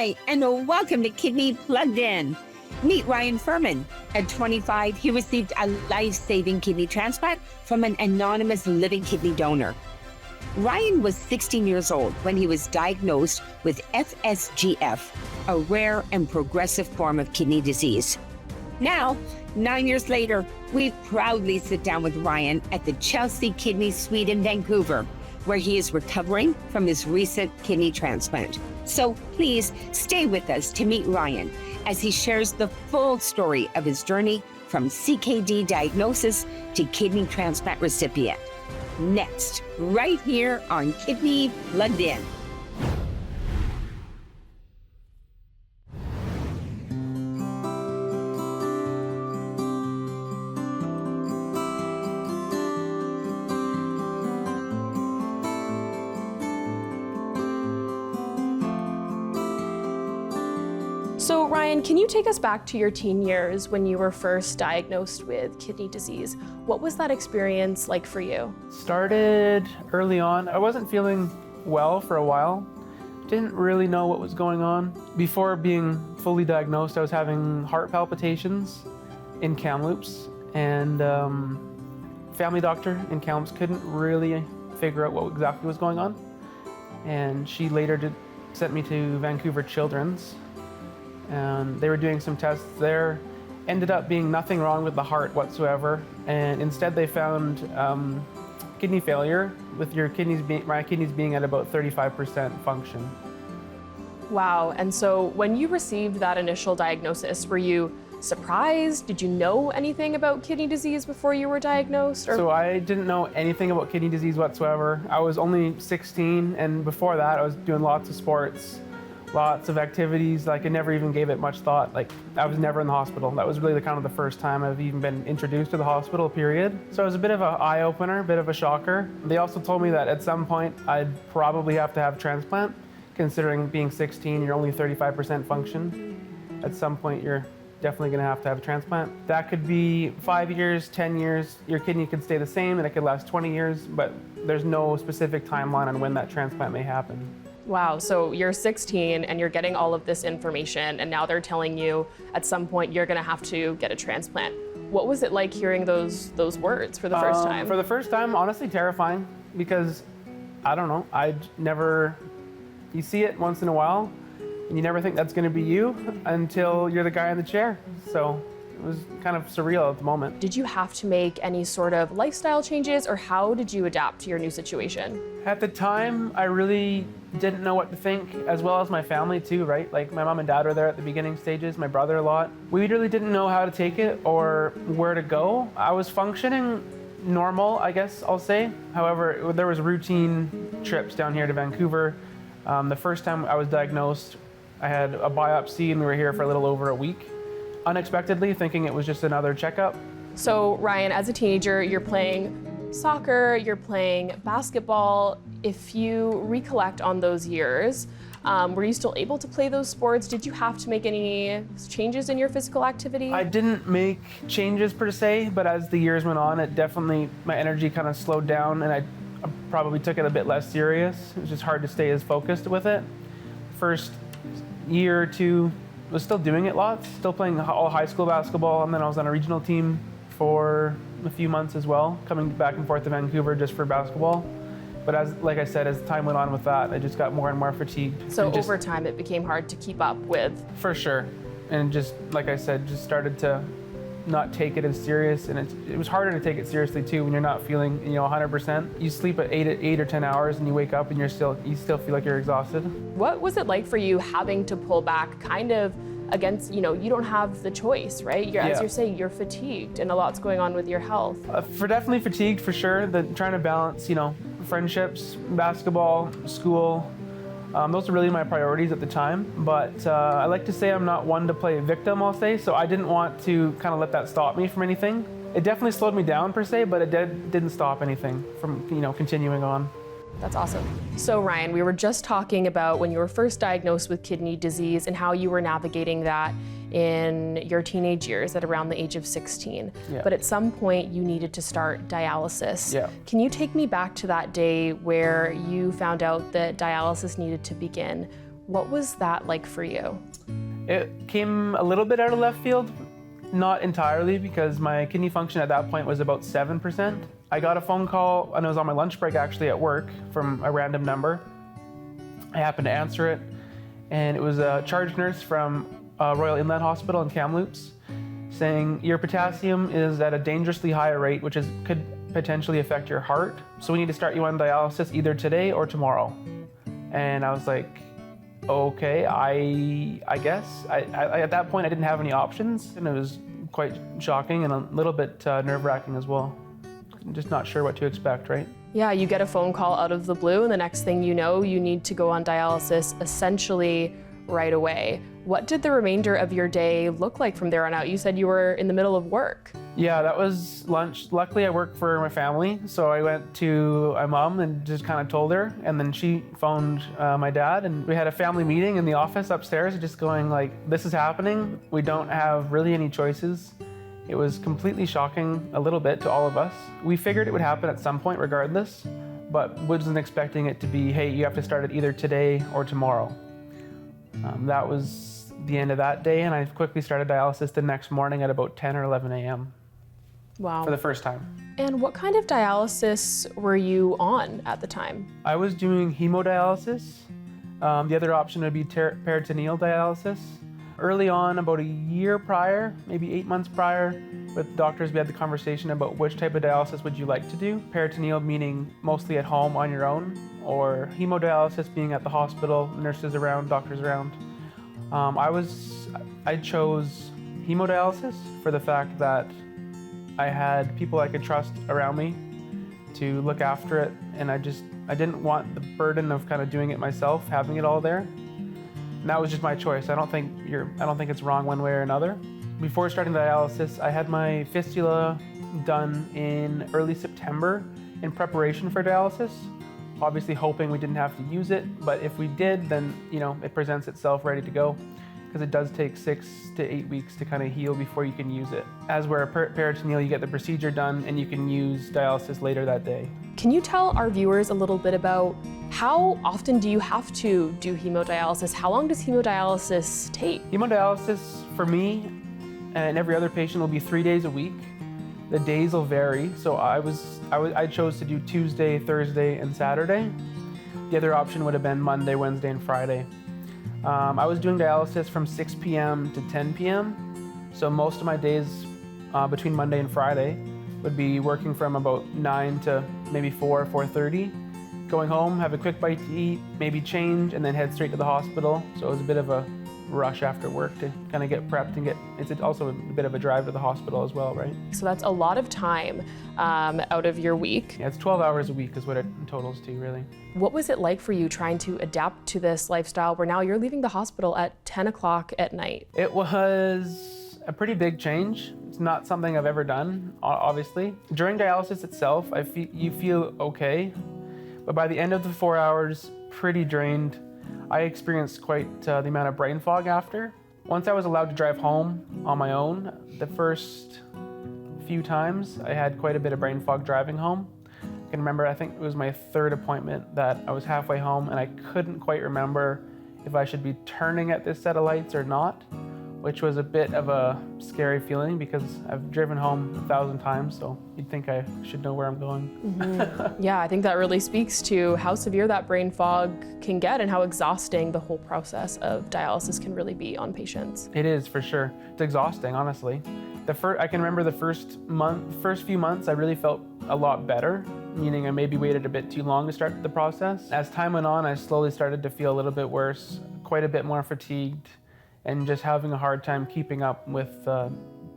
Hi, and welcome to Kidney Plugged In. Meet Ryan Furman. At 25, he received a life-saving kidney transplant from an anonymous living kidney donor. Ryan was 16 years old when he was diagnosed with FSGF, a rare and progressive form of kidney disease. Now, 9 years later, we proudly sit down with Ryan at the Chelsea Kidney Suite in Vancouver, where he is recovering from his recent kidney transplant. So please stay with us to meet Ryan as he shares the full story of his journey from CKD diagnosis to kidney transplant recipient. Next, right here on Kidney Plugged In. So Ryan, can you take us back to your teen years when you were first diagnosed with kidney disease? What was that experience like for you? Started early on. I wasn't feeling well for a while. Didn't really know what was going on. Before being fully diagnosed, I was having heart palpitations in Kamloops, and family doctor in Kamloops couldn't really figure out what exactly was going on. And she later sent me to Vancouver Children's, and they were doing some tests there. Ended up being nothing wrong with the heart whatsoever, and instead they found kidney failure with my kidneys being at about 35% function. Wow, and so when you received that initial diagnosis, were you surprised? Did you know anything about kidney disease before you were diagnosed? So I didn't know anything about kidney disease whatsoever. I was only 16, and before that I was doing lots of sports, lots of activities. Like, I never even gave it much thought. Like, I was never in the hospital. That was really the first time I've even been introduced to the hospital, period. So it was a bit of an eye-opener, a bit of a shocker. They also told me that at some point I'd probably have to have transplant, considering being 16, you're only 35% function. At some point you're definitely gonna have to have a transplant. That could be 5 years, 10 years. Your kidney could stay the same and it could last 20 years, but there's no specific timeline on when that transplant may happen. Wow, so you're 16 and you're getting all of this information, and now they're telling you at some point you're gonna have to get a transplant. What was it like hearing those words for the first time? For the first time, honestly terrifying, because I don't know, you see it once in a while, and you never think that's gonna be you until you're the guy in the chair. So it was kind of surreal at the moment. Did you have to make any sort of lifestyle changes, or how did you adapt to your new situation? At the time, I really didn't know what to think, as well as my family too, right? Like, my mom and dad were there at the beginning stages, my brother a lot. We really didn't know how to take it or where to go. I was functioning normal, I guess I'll say. However, there was routine trips down here to Vancouver. The first time I was diagnosed, I had a biopsy and we were here for a little over a week. Unexpectedly, thinking it was just another checkup. So Ryan, as a teenager, you're playing soccer, you're playing basketball. If you recollect on those years, were you still able to play those sports? Did you have to make any changes in your physical activity? I didn't make changes per se, but as the years went on, my energy kind of slowed down, and I probably took it a bit less serious. It was just hard to stay as focused with it. First year or two, I was still doing it lots, still playing all high school basketball, and then I was on a regional team for a few months as well, coming back and forth to Vancouver just for basketball. But like I said, as time went on with that, I just got more and more fatigued. So over time, it became hard to keep up with? For sure. And just, like I said, just started to not take it as serious. And it was harder to take it seriously too when you're not feeling 100%. You sleep at 8 or 10 hours and you wake up and you still feel like you're exhausted. What was it like for you having to pull back kind of against, you don't have the choice, right? As you're saying, you're fatigued and a lot's going on with your health. Definitely fatigued for sure. Trying to balance, friendships, basketball, school. Those are really my priorities at the time. But I like to say I'm not one to play victim, I'll say. So I didn't want to kind of let that stop me from anything. It definitely slowed me down per se, but it didn't stop anything from, continuing on. That's awesome. So Ryan, we were just talking about when you were first diagnosed with kidney disease and how you were navigating that in your teenage years at around the age of 16. Yeah. But at some point you needed to start dialysis. Yeah. Can you take me back to that day where you found out that dialysis needed to begin? What was that like for you? It came a little bit out of left field, not entirely, because my kidney function at that point was about 7%. I got a phone call, and it was on my lunch break actually at work, from a random number. I happened to answer it, and it was a charge nurse from Royal Inland Hospital in Kamloops saying, your potassium is at a dangerously high rate, which could potentially affect your heart. So we need to start you on dialysis either today or tomorrow. And I was like, okay, I guess. I at that point, I didn't have any options, and it was quite shocking and a little bit nerve-wracking as well. I'm just not sure what to expect, right? Yeah, you get a phone call out of the blue, and the next thing you know, you need to go on dialysis essentially right away. What did the remainder of your day look like from there on out? You said you were in the middle of work. Yeah, that was lunch. Luckily, I work for my family, so I went to my mom and just kind of told her, and then she phoned my dad, and we had a family meeting in the office upstairs, just going like, this is happening. We don't have really any choices. It was completely shocking a little bit to all of us. We figured it would happen at some point regardless, but wasn't expecting it to be, hey, you have to start it either today or tomorrow. That was the end of that day, and I quickly started dialysis the next morning at about 10 or 11 a.m. Wow. for the first time. And what kind of dialysis were you on at the time? I was doing hemodialysis. The other option would be peritoneal dialysis. Early on, about a year prior, maybe 8 months prior, with doctors, we had the conversation about which type of dialysis would you like to do. Peritoneal meaning mostly at home on your own, or hemodialysis being at the hospital, nurses around, doctors around. I chose hemodialysis for the fact that I had people I could trust around me to look after it, and I didn't want the burden of kind of doing it myself, having it all there. And that was just my choice. I don't think it's wrong one way or another. Before starting dialysis, I had my fistula done in early September in preparation for dialysis. Obviously hoping we didn't have to use it, but if we did, then it presents itself ready to go, because it does take 6 to 8 weeks to kind of heal before you can use it. As where peritoneal, you get the procedure done and you can use dialysis later that day. Can you tell our viewers a little bit about how often do you have to do hemodialysis? How long does hemodialysis take? Hemodialysis for me and every other patient will be 3 days a week. The days will vary. So I chose to do Tuesday, Thursday, and Saturday. The other option would have been Monday, Wednesday, and Friday. I was doing dialysis from 6 p.m. to 10 p.m. So most of my days between Monday and Friday would be working from about 9 to maybe 4:30, going home, have a quick bite to eat, maybe change, and then head straight to the hospital. So it was a bit of a rush after work to kind of get prepped and it's also a bit of a drive to the hospital as well, right? So that's a lot of time out of your week. Yeah, it's 12 hours a week is what it totals to, really. What was it like for you trying to adapt to this lifestyle where now you're leaving the hospital at 10 o'clock at night? It was a pretty big change. It's not something I've ever done, obviously. During dialysis itself, you feel okay, but by the end of the 4 hours, pretty drained. I experienced quite the amount of brain fog after. Once I was allowed to drive home on my own, the first few times I had quite a bit of brain fog driving home. I can remember, I think it was my third appointment that I was halfway home and I couldn't quite remember if I should be turning at this set of lights or not, which was a bit of a scary feeling because I've driven home 1,000 times, so you'd think I should know where I'm going. Mm-hmm. Yeah, I think that really speaks to how severe that brain fog can get and how exhausting the whole process of dialysis can really be on patients. It is, for sure. It's exhausting, honestly. I can remember the first few months, I really felt a lot better, meaning I maybe waited a bit too long to start the process. As time went on, I slowly started to feel a little bit worse, quite a bit more fatigued, and just having a hard time keeping up with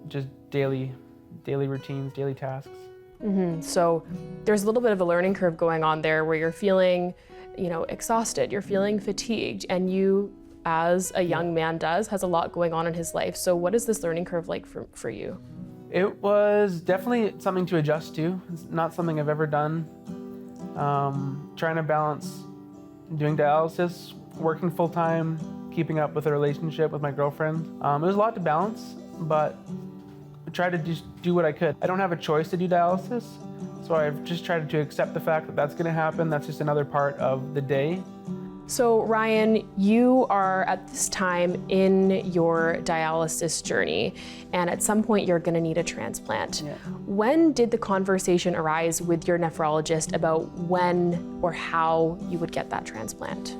just daily routines, daily tasks. Mm-hmm. So there's a little bit of a learning curve going on there where you're feeling, exhausted, you're feeling fatigued, and you, as a young man has a lot going on in his life. So what is this learning curve like for you? It was definitely something to adjust to. It's not something I've ever done. Trying to balance doing dialysis, working full time, keeping up with a relationship with my girlfriend. It was a lot to balance, but I tried to just do what I could. I don't have a choice to do dialysis, so I've just tried to accept the fact that that's gonna happen. That's just another part of the day. So Ryan, you are at this time in your dialysis journey, and at some point you're gonna need a transplant. Yeah. When did the conversation arise with your nephrologist about when or how you would get that transplant?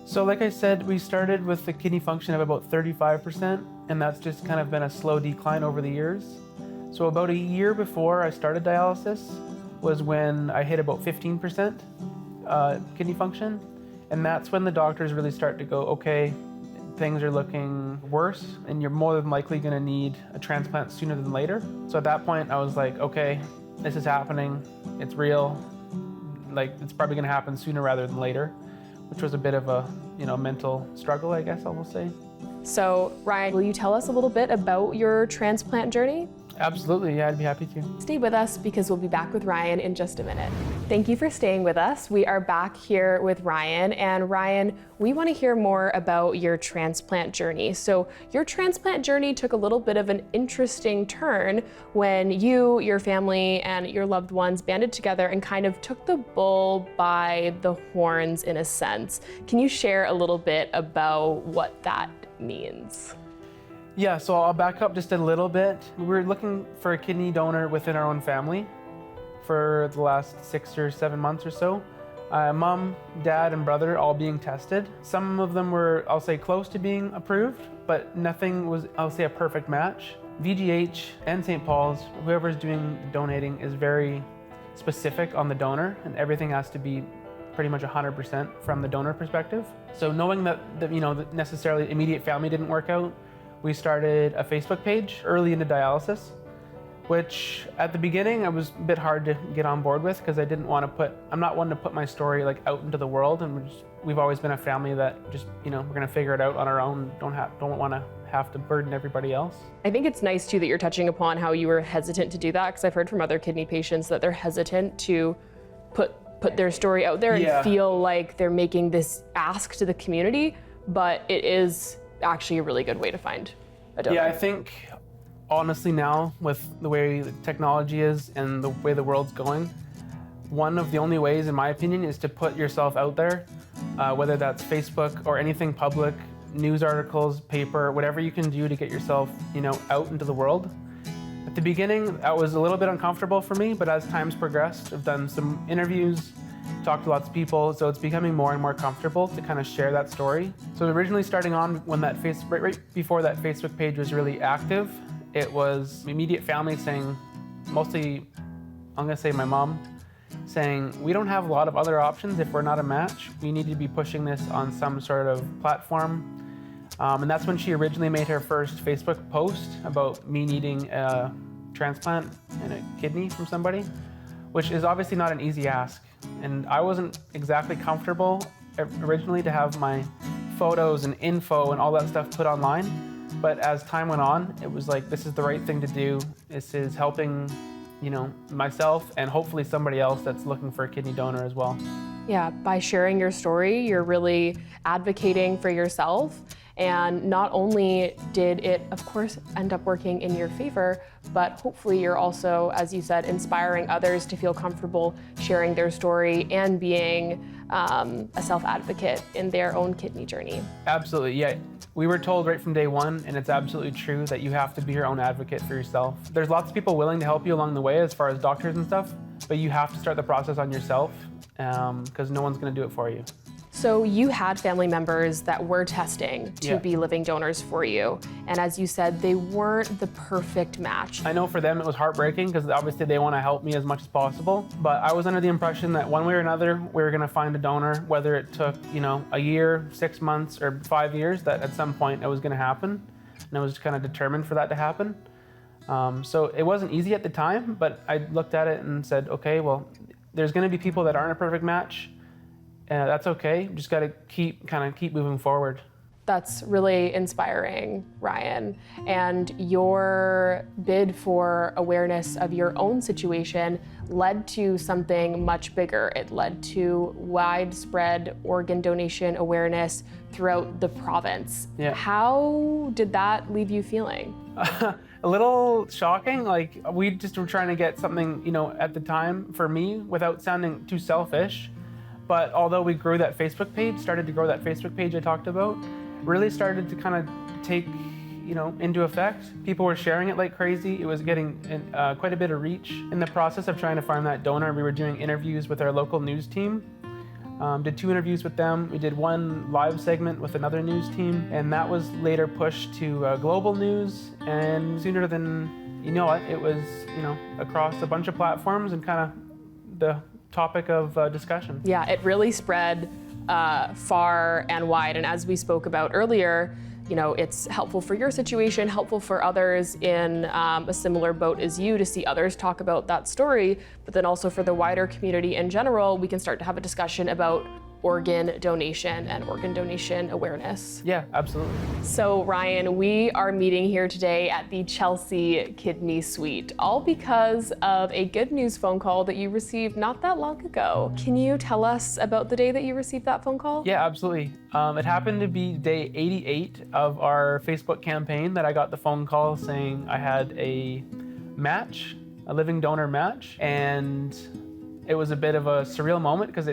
So like I said, we started with the kidney function of about 35%, and that's just kind of been a slow decline over the years. So about a year before I started dialysis was when I hit about 15% kidney function. And that's when the doctors really start to go, okay, things are looking worse and you're more than likely gonna need a transplant sooner than later. So at that point I was like, okay, this is happening, it's real, like it's probably gonna happen sooner rather than later, which was a bit of a, mental struggle, I guess I will say. So Ryan, will you tell us a little bit about your transplant journey? Absolutely, yeah, I'd be happy to. Stay with us because we'll be back with Ryan in just a minute. Thank you for staying with us. We are back here with Ryan, and Ryan, we want to hear more about your transplant journey. So your transplant journey took a little bit of an interesting turn when you, your family, and your loved ones banded together and kind of took the bull by the horns in a sense. Can you share a little bit about what that means? Yeah, so I'll back up just a little bit. We were looking for a kidney donor within our own family for the last 6 or 7 months or so. Mom, dad, and brother all being tested. Some of them were, I'll say, close to being approved, but nothing was, I'll say, a perfect match. VGH and St. Paul's, whoever's doing donating is very specific on the donor, and everything has to be pretty much 100% from the donor perspective. So knowing that necessarily immediate family didn't work out, we started a Facebook page early into dialysis, which at the beginning it was a bit hard to get on board with because I'm not one to put my story like out into the world, and we've always been a family that just, we're gonna figure it out on our own, don't want to have to burden everybody else. I think it's nice too that you're touching upon how you were hesitant to do that, because I've heard from other kidney patients that they're hesitant to put their story out there and feel like they're making this ask to the community, but it is actually a really good way to find a donor. Yeah, I think honestly now with the way the technology is and the way the world's going, one of the only ways in my opinion is to put yourself out there, whether that's Facebook or anything public, news articles, paper, whatever you can do to get yourself out into the world. At the beginning that was a little bit uncomfortable for me, but as time's progressed, I've done some interviews, talked to lots of people, so it's becoming more and more comfortable to kind of share that story. So originally starting on when that right before that Facebook page was really active, it was immediate family saying, mostly, I'm gonna say my mom, saying, we don't have a lot of other options if we're not a match. We need to be pushing this on some sort of platform. And that's when she originally made her first Facebook post about me needing a transplant and a kidney from somebody, which is obviously not an easy ask. And I wasn't exactly comfortable originally to have my photos and info and all that stuff put online. But as time went on, it was like, this is the right thing to do. This is helping, myself and hopefully somebody else that's looking for a kidney donor as well. Yeah, by sharing your story, you're really advocating for yourself. And not only did it, of course, end up working in your favor, but hopefully you're also, as you said, inspiring others to feel comfortable sharing their story and being a self-advocate in their own kidney journey. Absolutely, yeah. We were told right from day one, and it's absolutely true, that you have to be your own advocate for yourself. There's lots of people willing to help you along the way as far as doctors and stuff, but you have to start the process on yourself because no one's gonna do it for you. So you had family members that were testing to be living donors for you. And as you said, they weren't the perfect match. I know for them it was heartbreaking because obviously they want to help me as much as possible. But I was under the impression that one way or another, we were going to find a donor, whether it took, a year, 6 months, or 5 years, that at some point it was going to happen. And I was kind of determined for that to happen. So it wasn't easy at the time, but I looked at it and said, okay, well, there's going to be people that aren't a perfect match. That's okay. Just got to keep moving forward. That's really inspiring, Ryan. And your bid for awareness of your own situation led to something much bigger. It led to widespread organ donation awareness throughout the province. Yeah. How did that leave you feeling? A little shocking. Like, we just were trying to get something, at the time for me, without sounding too selfish. But although we grew that Facebook page, started to grow that Facebook page I talked about, really started to kind of take, into effect. People were sharing it like crazy. It was getting quite a bit of reach. In the process of trying to find that donor, we were doing interviews with our local news team. Did 2 interviews with them. We did 1 live segment with another news team, and that was later pushed to global news. And sooner than you know it was, across a bunch of platforms and kind of the topic of discussion. Yeah, it really spread far and wide. And as we spoke about earlier, it's helpful for your situation, helpful for others in a similar boat as you to see others talk about that story, but then also for the wider community in general, we can start to have a discussion about organ donation and organ donation awareness. Yeah, absolutely. So Ryan, we are meeting here today at the Chelsea Kidney Suite, all because of a good news phone call that you received not that long ago. Can you tell us about the day that you received that phone call? Yeah, absolutely. It happened to be day 88 of our Facebook campaign that I got the phone call saying I had a match, a living donor match, and it was a bit of a surreal moment because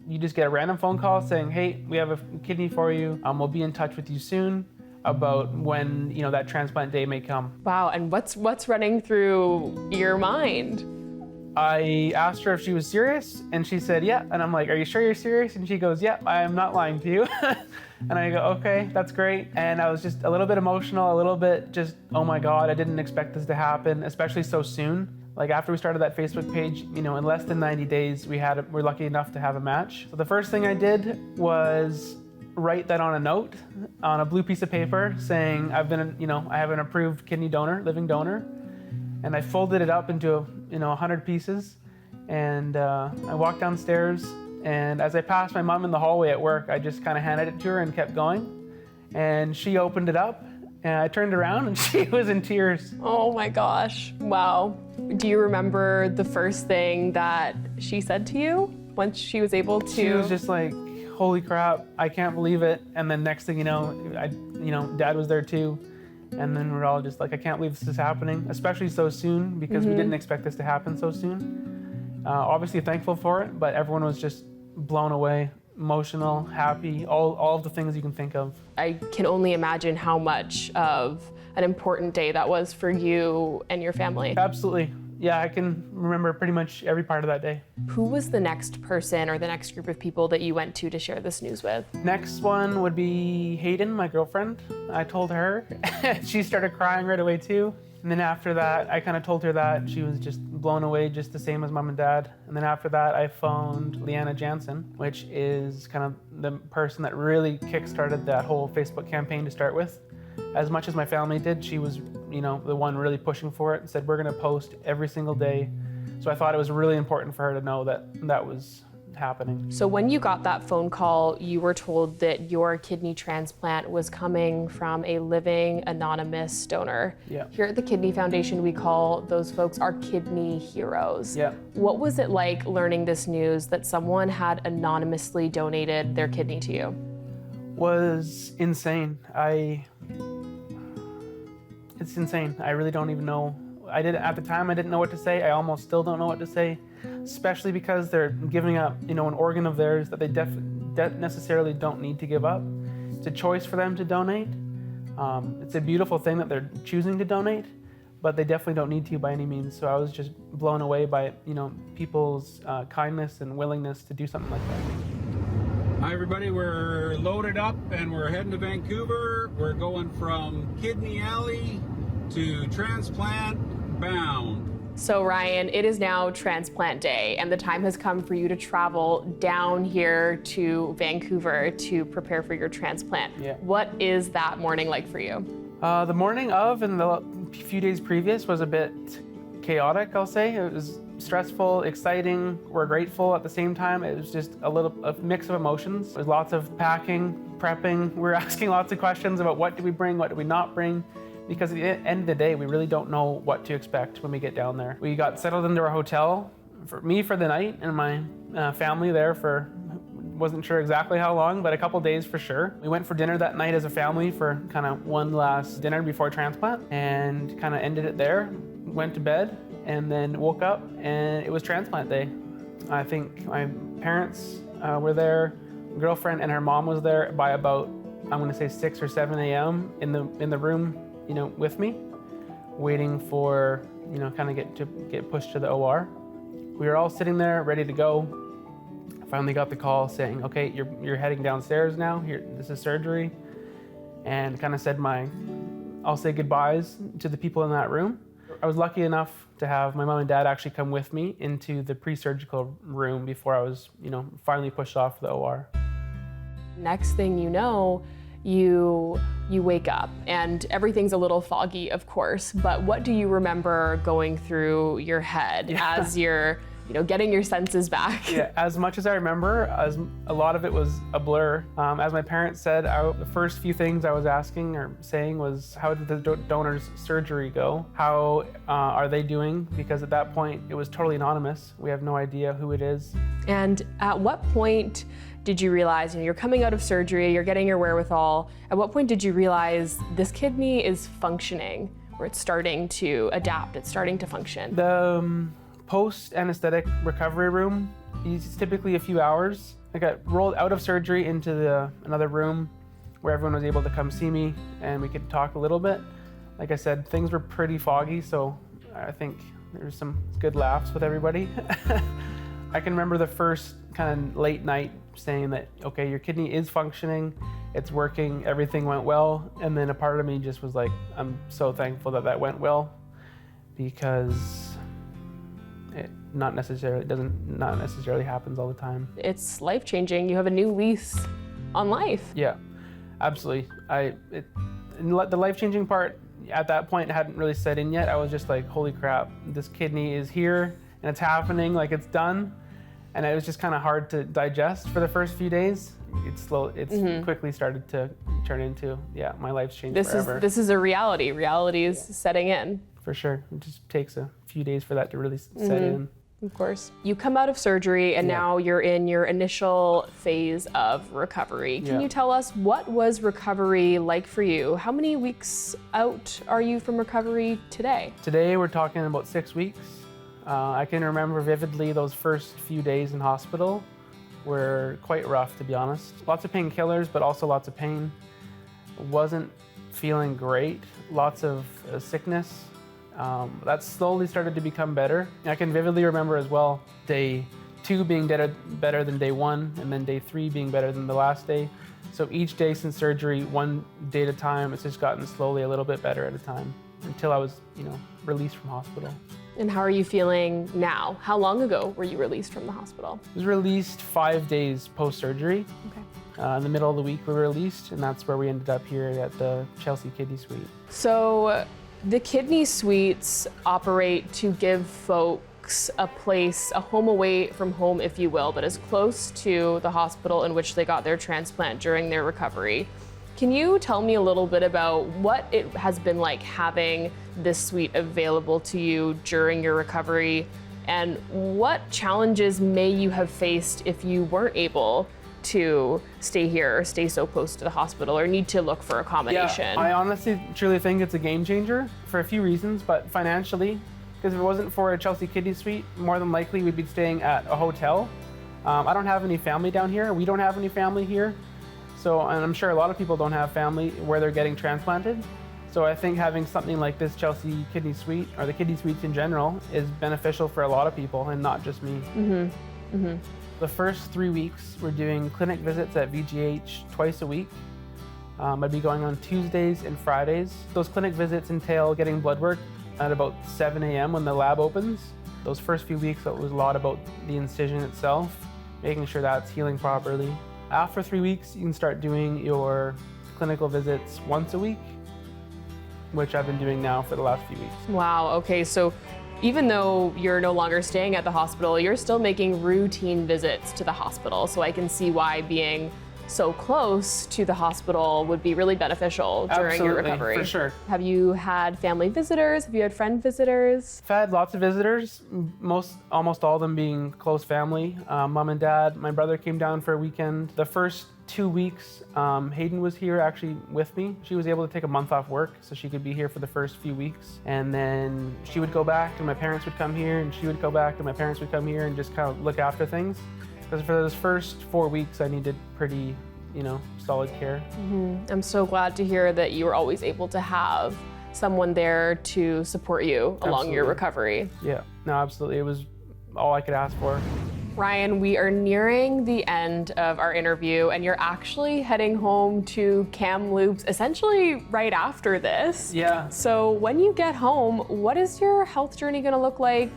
you just get a random phone call saying, hey, we have a kidney for you. We'll be in touch with you soon about when, that transplant day may come. Wow, and what's running through your mind? I asked her if she was serious, and she said, yeah. And I'm like, are you sure you're serious? And she goes, yeah, I am not lying to you. And I go, okay, that's great. And I was just a little bit emotional, a little bit just, oh my God, I didn't expect this to happen, especially so soon. Like after we started that Facebook page, in less than 90 days, we're lucky enough to have a match. So the first thing I did was write that on a note, on a blue piece of paper, saying I have an approved kidney donor, living donor, and I folded it up into 100 pieces, and I walked downstairs, and as I passed my mom in the hallway at work, I just kind of handed it to her and kept going, and she opened it up. And I turned around and she was in tears. Oh my gosh, wow. Do you remember the first thing that she said to you once she was able to? She was just like, holy crap, I can't believe it. And then next thing you know, Dad was there too. And then we're all just like, I can't believe this is happening, especially so soon because we didn't expect this to happen so soon. Obviously thankful for it, but everyone was just blown away. Emotional, happy, all of the things you can think of. I can only imagine how much of an important day that was for you and your family. Absolutely. Yeah, I can remember pretty much every part of that day. Who was the next person or the next group of people that you went to share this news with? Next one would be Hayden, my girlfriend. I told her. She started crying right away too. And then after that, I kind of told her that. She was just blown away, just the same as Mom and Dad. And then after that, I phoned Leanna Jansen, which is kind of the person that really kickstarted that whole Facebook campaign to start with. As much as my family did, she was, the one really pushing for it and said, we're gonna post every single day. So I thought it was really important for her to know that that was happening. So when you got that phone call, you were told that your kidney transplant was coming from a living anonymous donor. Yeah. Here at the Kidney Foundation, we call those folks our kidney heroes. Yeah. What was it like learning this news that someone had anonymously donated their kidney to you? Was insane. It's insane. I really don't even know. At the time, I didn't know what to say. I almost still don't know what to say, especially because they're giving up, an organ of theirs that they necessarily don't need to give up. It's a choice for them to donate. It's a beautiful thing that they're choosing to donate, but they definitely don't need to by any means. So I was just blown away by, people's kindness and willingness to do something like that. Hi everybody, we're loaded up and we're heading to Vancouver. We're going from Kidney Alley to transplant bound. So Ryan, it is now transplant day and the time has come for you to travel down here to Vancouver to prepare for your transplant. Yeah. What is that morning like for you? The morning of and the few days previous was a bit chaotic, I'll say. It was stressful, exciting, we're grateful at the same time. It was just a mix of emotions. There's lots of packing, prepping. We're asking lots of questions about what do we bring, what do we not bring, because at the end of the day, we really don't know what to expect when we get down there. We got settled into our hotel, for the night, and my family there for, wasn't sure exactly how long, but a couple days for sure. We went for dinner that night as a family for kind of one last dinner before transplant and kind of ended it there, went to bed, and then woke up and it was transplant day. I think my parents were there. Girlfriend and her mom was there by about, I'm gonna say 6 or 7 a.m. in the room, with me, waiting for, kind of get pushed to the OR. We were all sitting there ready to go. I finally got the call saying, okay, you're heading downstairs now. Here, this is surgery. And kind of said I'll say goodbyes to the people in that room. I was lucky enough to have my mom and dad actually come with me into the pre-surgical room before I was, finally pushed off the OR. Next thing you know, you wake up and everything's a little foggy, of course, but what do you remember going through your head as you're getting your senses back? Yeah, as much as I remember, a lot of it was a blur. As my parents said, the first few things I was asking or saying was, how did the donor's surgery go? How are they doing? Because at that point, it was totally anonymous. We have no idea who it is. And at what point did you realize, you're coming out of surgery, you're getting your wherewithal, at what point did you realize this kidney is functioning, or it's starting to adapt, it's starting to function? The post-anesthetic recovery room is typically a few hours. I got rolled out of surgery into another room where everyone was able to come see me and we could talk a little bit. Like I said, things were pretty foggy, so I think there was some good laughs with everybody. I can remember the first kind of late night saying that, okay, your kidney is functioning, it's working, everything went well. And then a part of me just was like, I'm so thankful that went well, because it not necessarily happens all the time. It's life-changing. You have a new lease on life. Yeah, absolutely. The life-changing part at that point hadn't really set in yet. I was just like, holy crap, this kidney is here and it's happening, like it's done. And it was just kind of hard to digest for the first few days. It's quickly started to turn into, my life's changed forever. This is a reality. Reality is setting in. For sure. It just takes a few days for that to really set in. Of course. You come out of surgery and now you're in your initial phase of recovery. Can you tell us, what was recovery like for you? How many weeks out are you from recovery today? Today we're talking about 6 weeks. I can remember vividly those first few days in hospital were quite rough, to be honest. Lots of painkillers, but also lots of pain. Wasn't feeling great. Lots of sickness. That slowly started to become better. I can vividly remember as well day 2 being better than day 1, and then day 3 being better than the last day. So each day since surgery, one day at a time, it's just gotten slowly a little bit better at a time until I was, released from hospital. And how are you feeling now? How long ago were you released from the hospital? I was released 5 days post-surgery. Okay. In the middle of the week we were released, and that's where we ended up here at the Chelsea Kidney Suite. So the kidney suites operate to give folks a place, a home away from home, if you will, that is close to the hospital in which they got their transplant during their recovery. Can you tell me a little bit about what it has been like having this suite available to you during your recovery, and what challenges may you have faced if you weren't able to stay here or stay so close to the hospital or need to look for accommodation? Yeah, I honestly truly think it's a game changer for a few reasons, but financially, because if it wasn't for a Chelsea Kidney Suite, more than likely we'd be staying at a hotel. I don't have any family down here. We don't have any family here. So, and I'm sure a lot of people don't have family where they're getting transplanted. So I think having something like this Chelsea Kidney Suite, or the kidney suites in general, is beneficial for a lot of people and not just me. The first 3 weeks, we're doing clinic visits at VGH twice a week. I'd be going on Tuesdays and Fridays. Those clinic visits entail getting blood work at about 7 a.m. when the lab opens. Those first few weeks, it was a lot about the incision itself, making sure that's healing properly. After 3 weeks, you can start doing your clinical visits once a week, which I've been doing now for the last few weeks. Wow, okay, so even though you're no longer staying at the hospital, you're still making routine visits to the hospital. So I can see why being so close to the hospital would be really beneficial during your recovery. For sure. Have you had family visitors? Have you had friend visitors? I've had lots of visitors, almost all of them being close family. Mom and dad, my brother came down for a weekend. The first 2 weeks, Hayden was here actually with me. She was able to take a month off work so she could be here for the first few weeks. And then she would go back and my parents would come here, and she would go back and my parents would come here and just kind of look after things. Because for those first 4 weeks, I needed pretty, solid care. I'm so glad to hear that you were always able to have someone there to support you along your recovery. Yeah, no, absolutely. It was all I could ask for. Ryan, we are nearing the end of our interview, and you're actually heading home to Kamloops essentially right after this. Yeah. So when you get home, what is your health journey going to look like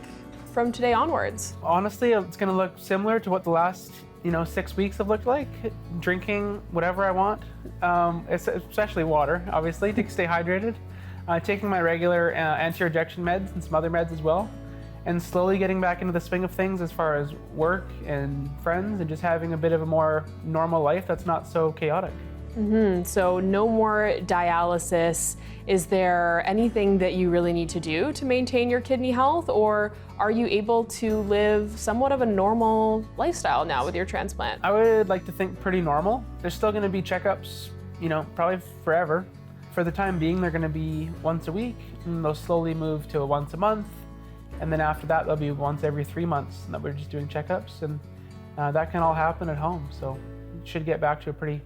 from today onwards? Honestly, it's going to look similar to what the last 6 weeks have looked like. Drinking whatever I want, especially water, obviously, to stay hydrated. Taking my regular anti-rejection meds and some other meds as well. And slowly getting back into the swing of things as far as work and friends and just having a bit of a more normal life that's not so chaotic. So no more dialysis. Is there anything that you really need to do to maintain your kidney health, or are you able to live somewhat of a normal lifestyle now with your transplant? I would like to think pretty normal. There's still going to be checkups, probably forever. For the time being, they're going to be once a week, and they'll slowly move to once a month. And then after that, they'll be once every 3 months that we're just doing checkups, and that can all happen at home. So it should get back to a pretty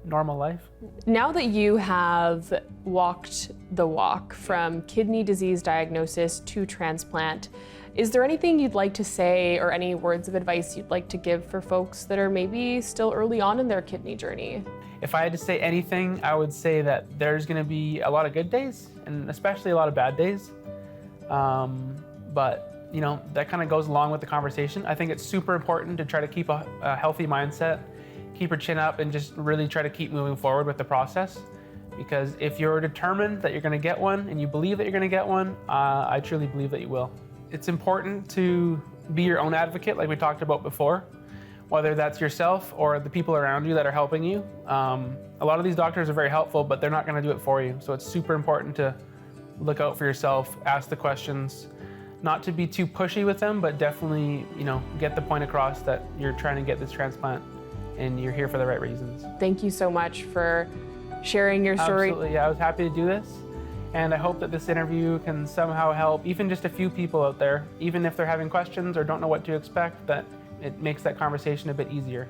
normal life. Now that you have walked the walk from kidney disease diagnosis to transplant, is there anything you'd like to say or any words of advice you'd like to give for folks that are maybe still early on in their kidney journey? If I had to say anything, I would say that there's going to be a lot of good days and especially a lot of bad days. But that kind of goes along with the conversation. I think it's super important to try to keep a healthy mindset, keep your chin up, and just really try to keep moving forward with the process. Because if you're determined that you're going to get one and you believe that you're going to get one, I truly believe that you will. It's important to be your own advocate, like we talked about before, whether that's yourself or the people around you that are helping you. A lot of these doctors are very helpful, but they're not going to do it for you. So it's super important to look out for yourself, ask the questions, not to be too pushy with them, but definitely, get the point across that you're trying to get this transplant and you're here for the right reasons. Thank you so much for sharing your story. Absolutely, yeah, I was happy to do this. And I hope that this interview can somehow help even just a few people out there, even if they're having questions or don't know what to expect, that it makes that conversation a bit easier.